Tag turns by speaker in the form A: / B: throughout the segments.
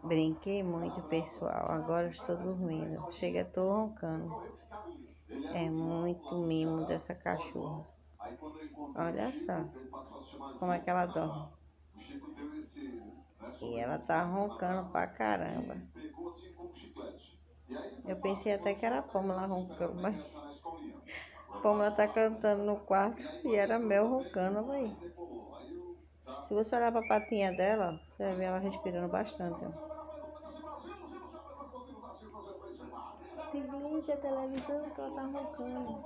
A: Brinquei muito, pessoal. Agora estou dormindo. Chega, estou roncando. É muito mimo dessa cachorra. Olha só como é que ela dorme. E ela tá roncando pra caramba. Eu pensei até que era a Pâmela roncando, mas a Pâmela tá cantando no quarto e era Mel roncando aí. Se você olhar pra patinha dela, você vai ver ela respirando bastante. Desliga a televisão que ela tá roncando.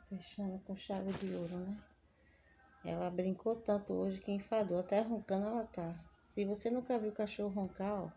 A: Fechando com chave de ouro, né? Ela brincou tanto hoje que enfadou. Até roncando ela tá. Se você nunca viu cachorro roncar, ó.